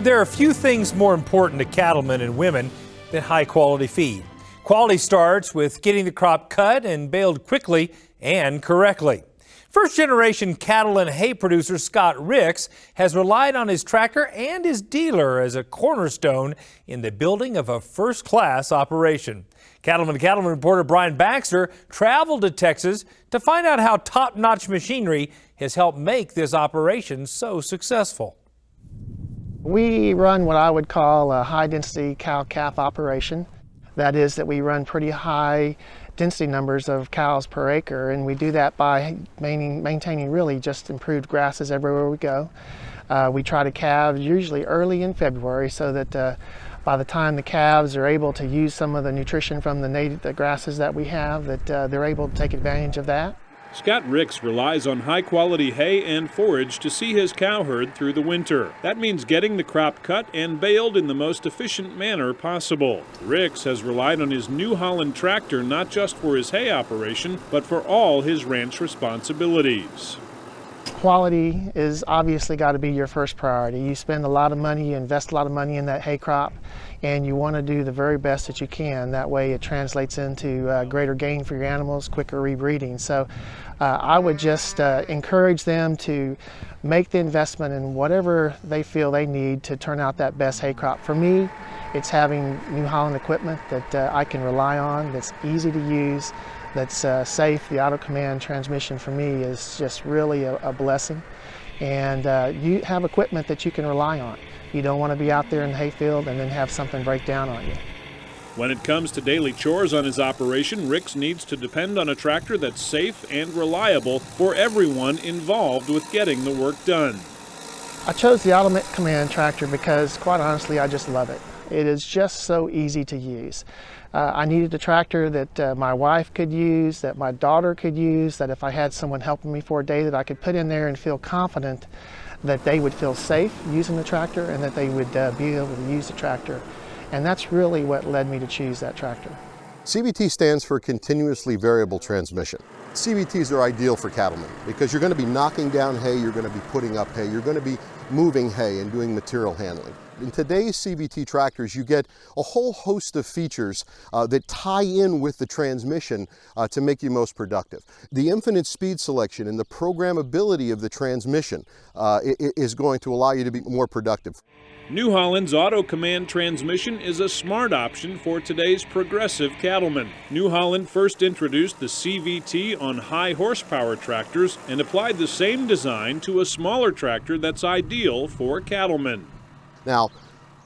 There are few things more important to cattlemen and women than high quality feed. Quality starts with getting the crop cut and baled quickly and correctly. First generation cattle and hay producer Scott Ricks has relied on his tractor and his dealer as a cornerstone in the building of a first class operation. Cattleman reporter Brian Baxter traveled to Texas to find out how top-notch machinery has helped make this operation so successful. We run what I would call a high-density cow-calf operation. That is that we run pretty high density numbers of cows per acre, and we do that by maintaining really just improved grasses everywhere we go. We try to calve usually early in February so that by the time the calves are able to use some of the nutrition from the grasses that we have, that they're able to take advantage of that. Scott Ricks relies on high-quality hay and forage to see his cow herd through the winter. That means getting the crop cut and baled in the most efficient manner possible. Ricks has relied on his New Holland tractor not just for his hay operation, but for all his ranch responsibilities. Quality is obviously got to be your first priority. You spend a lot of money, you invest a lot of money in that hay crop, and you want to do the very best that you can. That way it translates into greater gain for your animals, quicker rebreeding. So I would just encourage them to make the investment in whatever they feel they need to turn out that best hay crop. For me, it's having New Holland equipment that I can rely on, that's easy to use, that's safe. The auto command transmission for me is just really a blessing. And you have equipment that you can rely on. You don't want to be out there in the hayfield and then have something break down on you. When it comes to daily chores on his operation, Ricks needs to depend on a tractor that's safe and reliable for everyone involved with getting the work done. I chose the Auto Command tractor because, quite honestly, I just love it. It is just so easy to use. I needed a tractor that my wife could use, that my daughter could use, that if I had someone helping me for a day that I could put in there and feel confident that they would feel safe using the tractor and that they would be able to use the tractor. And that's really what led me to choose that tractor. CVT stands for continuously variable transmission. CVTs are ideal for cattlemen because you're going to be knocking down hay, you're going to be putting up hay, you're going to be moving hay and doing material handling. In today's CVT tractors, you get a whole host of features that tie in with the transmission to make you most productive. The infinite speed selection and the programmability of the transmission is going to allow you to be more productive. New Holland's Auto Command transmission is a smart option for today's progressive cattlemen. New Holland first introduced the CVT on high horsepower tractors and applied the same design to a smaller tractor that's ideal for cattlemen. Now,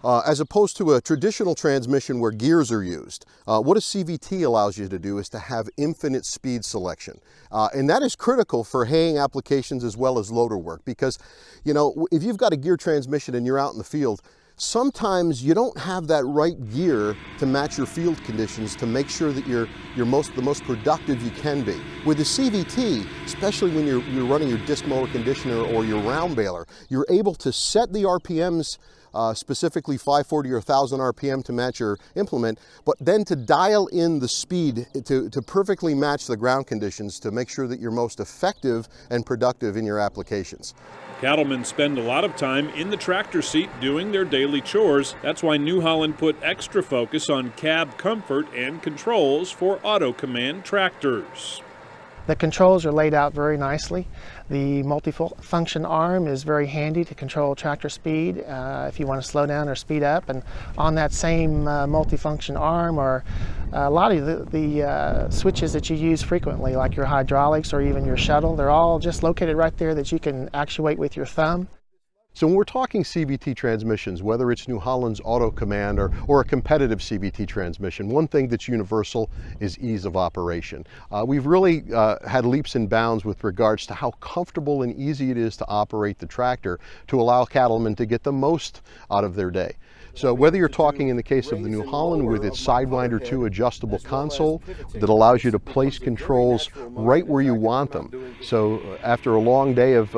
as opposed to a traditional transmission where gears are used, what a CVT allows you to do is to have infinite speed selection. And that is critical for haying applications as well as loader work because, you know, if you've got a gear transmission and you're out in the field, sometimes you don't have that right gear to match your field conditions to make sure that you're the most productive you can be. With the CVT, especially when you're running your disc mower conditioner or your round baler, you're able to set the RPMs specifically 540 or 1000 RPM to match your implement, but then to dial in the speed to perfectly match the ground conditions to make sure that you're most effective and productive in your applications. Cattlemen spend a lot of time in the tractor seat doing their daily chores. That's why New Holland put extra focus on cab comfort and controls for Auto Command tractors. The controls are laid out very nicely. The multifunction arm is very handy to control tractor speed if you want to slow down or speed up. And on that same multifunction arm are a lot of the switches that you use frequently, like your hydraulics or even your shuttle. They're all just located right there that you can actuate with your thumb. So when we're talking CVT transmissions, whether it's New Holland's Auto Command or a competitive CVT transmission, one thing that's universal is ease of operation. We've really had leaps and bounds with regards to how comfortable and easy it is to operate the tractor to allow cattlemen to get the most out of their day. So whether you're talking in the case of the New Holland with its Sidewinder 2 adjustable console that allows you to place controls right where you want them. So after a long day of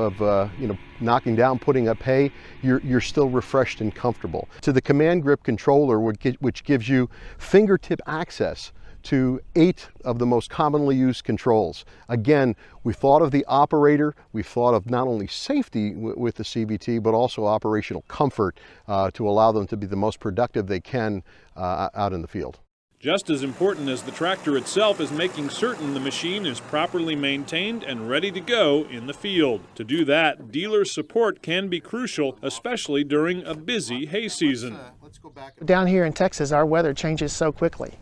knocking down, putting up hay, you're still refreshed and comfortable. To the command grip controller, which gives you fingertip access to 8 of the most commonly used controls. Again, we thought of the operator, we thought of not only safety with the CVT, but also operational comfort to allow them to be the most productive they can out in the field. Just as important as the tractor itself is making certain the machine is properly maintained and ready to go in the field. To do that, dealer support can be crucial, especially during a busy hay season. Down here in Texas, our weather changes so quickly.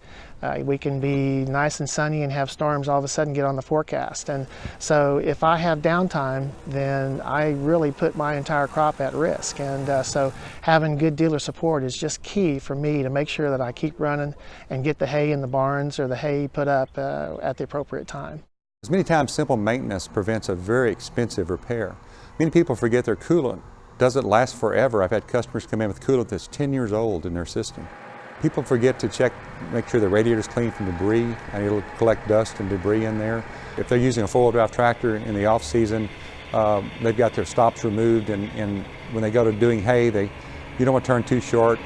We can be nice and sunny and have storms all of a sudden get on the forecast. And so if I have downtime, then I really put my entire crop at risk. And so having good dealer support is just key for me to make sure that I keep running and get the hay in the barns or the hay put up at the appropriate time. As many times, simple maintenance prevents a very expensive repair. Many people forget their coolant doesn't last forever. I've had customers come in with coolant that's 10 years old in their system. People forget to check, make sure the radiator's clean from debris, and it'll collect dust and debris in there. If they're using a four-wheel drive tractor in the off-season, they've got their stops removed, and when they go to doing hay, you don't want to turn too short.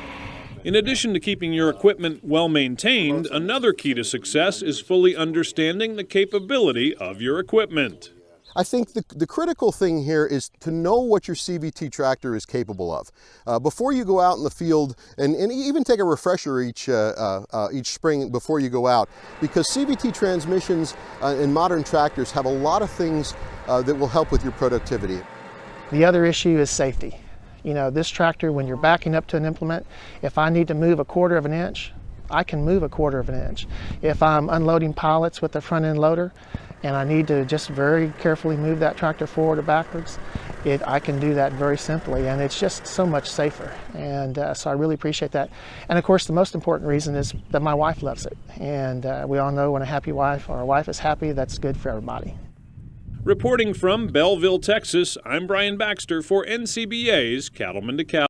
In addition to keeping your equipment well maintained, another key to success is fully understanding the capability of your equipment. I think the critical thing here is to know what your CVT tractor is capable of. Before you go out in the field, and even take a refresher each spring before you go out, because CVT transmissions in modern tractors have a lot of things that will help with your productivity. The other issue is safety. You know, this tractor, when you're backing up to an implement, if I need to move 1/4 of an inch, I can move 1/4 of an inch. If I'm unloading pallets with the front end loader, and I need to just very carefully move that tractor forward or backwards, I can do that very simply, and it's just so much safer. And so I really appreciate that. And of course, the most important reason is that my wife loves it. And we all know when a happy wife or a wife is happy, that's good for everybody. Reporting from Belleville, Texas, I'm Brian Baxter for NCBA's Cattlemen to Cattle.